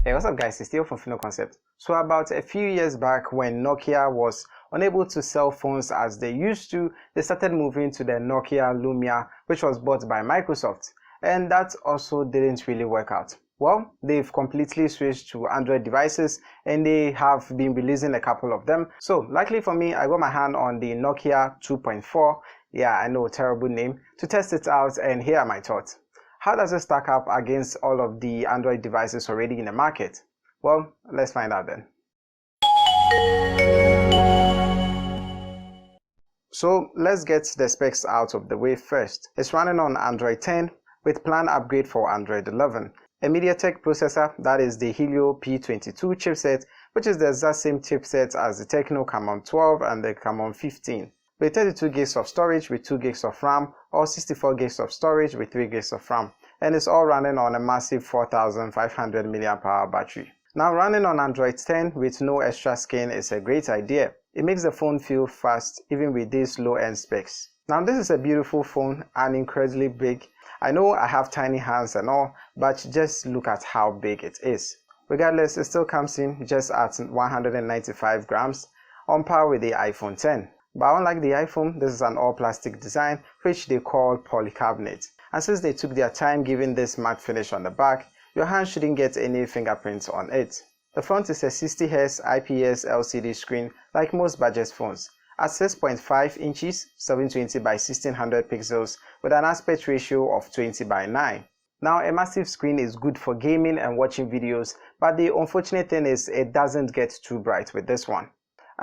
Hey, what's up guys, it's Theo from Fino Concept. So about a few years back when Nokia was unable to sell phones as they used to, they started moving to the Nokia Lumia, which was bought by Microsoft. And that also didn't really work out. Well, they've completely switched to Android devices and they have been releasing a couple of them. So luckily for me, I got my hand on the Nokia 2.4, yeah, I know, terrible name, to test it out, and here are my thoughts. How does it stack up against all of the Android devices already in the market? Well, let's find out then. So let's get the specs out of the way first. It's running on Android 10 with planned upgrade for Android 11. A MediaTek processor, that is the Helio P22 chipset, which is the exact same chipset as the Tecno Camon 12 and the Camon 15. With 32 gigs of storage with 2 gigs of RAM or 64 gigs of storage with 3 gigs of RAM, and it's all running on a massive 4500 mAh battery. Now, running on Android 10 with no extra skin is a great idea. It makes the phone feel fast even with these low-end specs. Now, this is a beautiful phone and incredibly big. I know I have tiny hands and all, but just look at how big it is. Regardless, it still comes in just at 195 grams, on par with the iPhone 10. But unlike the iPhone, this is an all-plastic design which they call polycarbonate. And since they took their time giving this matte finish on the back, your hand shouldn't get any fingerprints on it. The front is a 60Hz IPS LCD screen like most budget phones, at 6.5 inches, 720 by 1600 pixels with an aspect ratio of 20 by 9. Now, a massive screen is good for gaming and watching videos, but the unfortunate thing is it doesn't get too bright with this one.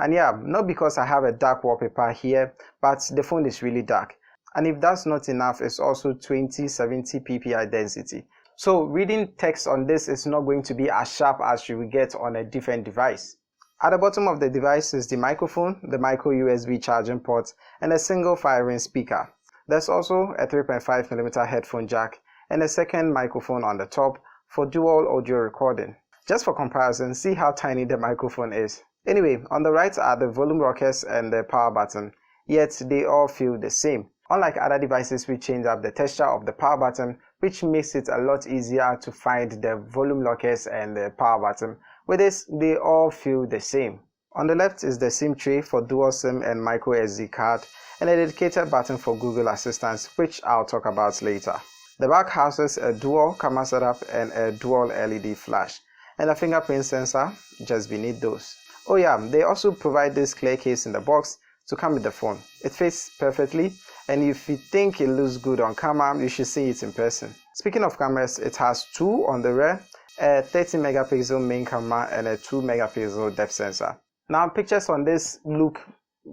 And yeah, not because I have a dark wallpaper here, but the phone is really dark. And if that's not enough, it's also 2070 ppi density. So reading text on this is not going to be as sharp as you will get on a different device. At the bottom of the device is the microphone, the micro USB charging port, and a single firing speaker. There's also a 3.5mm headphone jack and a second microphone on the top for dual audio recording. Just for comparison, see how tiny the microphone is. Anyway, on the right are the volume rockers and the power button, yet they all feel the same. Unlike other devices, we change up the texture of the power button, which makes it a lot easier to find the volume lockers and the power button. With this, they all feel the same. On the left is the SIM tray for dual SIM and micro SD card, and a dedicated button for Google Assistant, which I'll talk about later. The back houses a dual camera setup and a dual LED flash, and a fingerprint sensor just beneath those. Oh yeah, they also provide this clear case in the box to come with the phone. It fits perfectly, and if you think it looks good on camera, you should see it in person. Speaking of cameras, it has two on the rear, a 30 megapixel main camera and a 2 megapixel depth sensor. Now, pictures on this look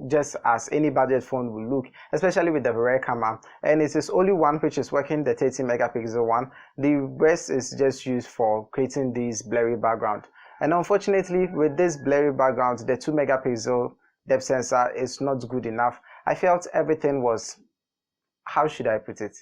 just as any budget phone will look, especially with the rear camera, and it is only one which is working, the 30 megapixel one. The rest is just used for creating this blurry background. And unfortunately, with this blurry background, the 2 megapixel depth sensor is not good enough. I felt everything was, how should I put it?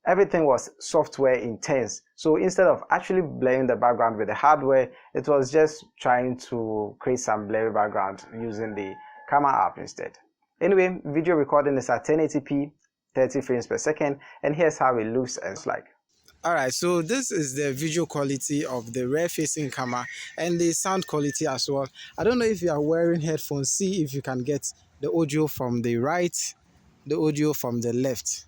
Everything was software intense. So instead of actually blurring the background with the hardware, it was just trying to create some blurry background using the camera app instead. Anyway, video recording is at 1080p, 30 frames per second, and here's how it looks and it's like. Alright, so this is the visual quality of the rear facing camera and the sound quality as well. I don't know if you are wearing headphones, see if you can get the audio from the right, the audio from the left.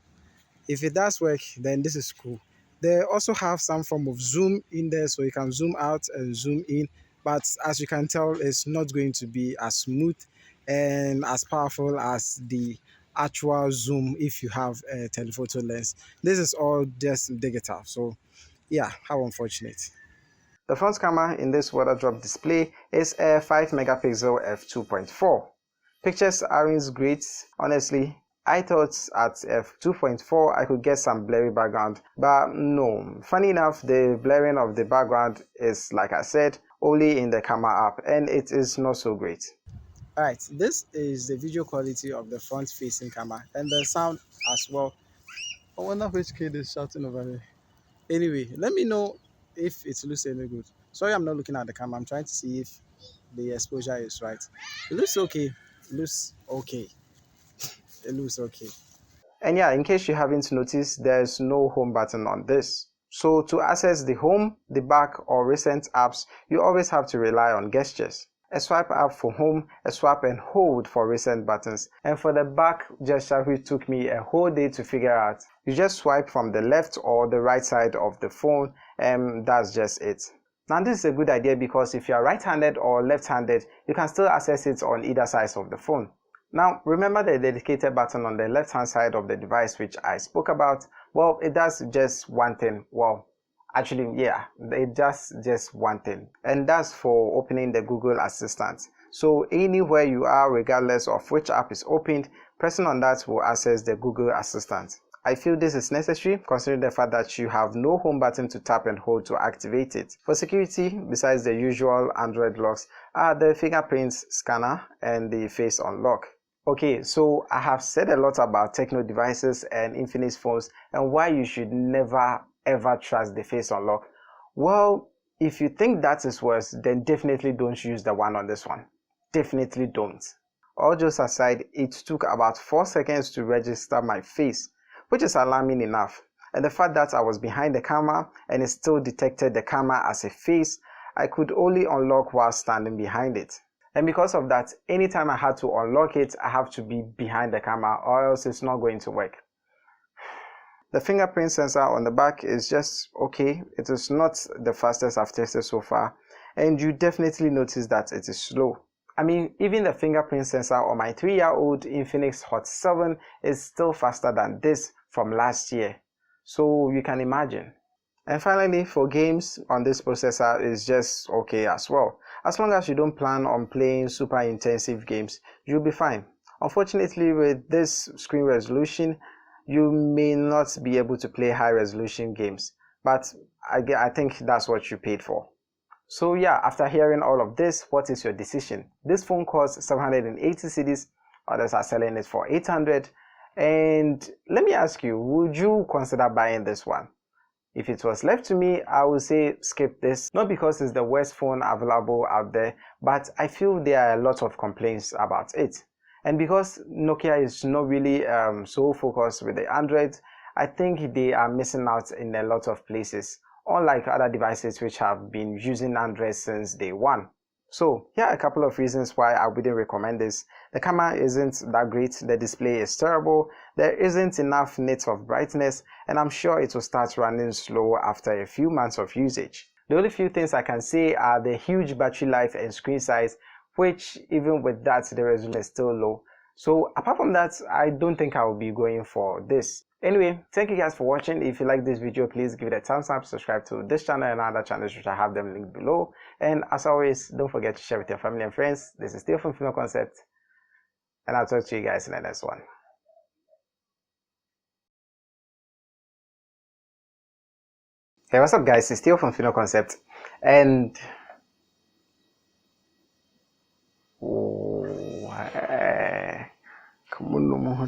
If it does work, then this is cool. They also have some form of zoom in there, so you can zoom out and zoom in, but as you can tell, it's not going to be as smooth and as powerful as the actual zoom if you have a telephoto lens. This is all just digital, so yeah, how unfortunate. The front camera in this water drop display is a 5 megapixel f2.4. Pictures aren't great, honestly. I thought at f2.4 I could get some blurry background, but no. Funny enough, the blurring of the background is, like I said, only in the camera app, and it is not so great. Alright, this is the video quality of the front facing camera and the sound as well. I wonder which kid is shouting over there. Anyway, let me know if it looks any good. Sorry, I'm not looking at the camera. I'm trying to see if the exposure is right. It looks okay. It looks okay. It looks okay. And yeah, in case you haven't noticed, there's no home button on this. So to access the home, the back or recent apps, you always have to rely on gestures. A swipe up for home, a swap and hold for recent buttons. And for the back gesture, which took me a whole day to figure out, you just swipe from the left or the right side of the phone, and that's just it. Now this is a good idea because if you are right-handed or left-handed, you can still access it on either side of the phone. Now remember the dedicated button on the left-hand side of the device which I spoke about. Well, it does just one thing. Well, actually, yeah, it does just one thing, and that's for opening the Google Assistant. So anywhere you are, regardless of which app is opened, pressing on that will access the Google Assistant. I feel this is necessary considering the fact that you have no home button to tap and hold to activate it. For security, besides the usual Android locks, are the fingerprints scanner and the face unlock. Okay, so I have said a lot about Techno devices and Infinix phones and why you should never ever trust the face unlock. Well, if you think that is worse, then definitely don't use the one on this one. Definitely don't. All jokes aside, it took about 4 seconds to register my face, which is alarming enough. And the fact that I was behind the camera and it still detected the camera as a face, I could only unlock while standing behind it. And because of that, anytime I had to unlock it, I have to be behind the camera or else it's not going to work. The fingerprint sensor on the back is just okay. It is not the fastest I've tested so far, and you definitely notice that it is slow. I mean, even the fingerprint sensor on my 3-year-old Infinix Hot 7 is still faster than this from last year. So you can imagine. And finally, for games on this processor is just okay as well. As long as you don't plan on playing super intensive games, you'll be fine. Unfortunately, with this screen resolution, you may not be able to play high resolution games, but I think that's what you paid for. So yeah, after hearing all of this, what is your decision? This phone costs 780 cedis, others are selling it for 800, and let me ask you, would you consider buying this one? If it was left to me, I would say skip this, not because it's the worst phone available out there, but I feel there are a lot of complaints about it. And because Nokia is not really so focused with the Android, I think they are missing out in a lot of places, unlike other devices which have been using Android since day one. So here are a couple of reasons why I wouldn't recommend this. The camera isn't that great, the display is terrible, there isn't enough nits of brightness, and I'm sure it will start running slow after a few months of usage. The only few things I can say are the huge battery life and screen size, which even with that the resolution is still low. So apart from that, I don't think I will be going for this. Anyway, thank you guys for watching. If you like this video, please give it a thumbs up, subscribe to this channel and other channels which I have them linked below. And as always, don't forget to share with your family and friends. This is still from Fino Concept, and I'll talk to you guys in the next one. Hey, what's up guys, it's still from Fino Concept, and come on, no more.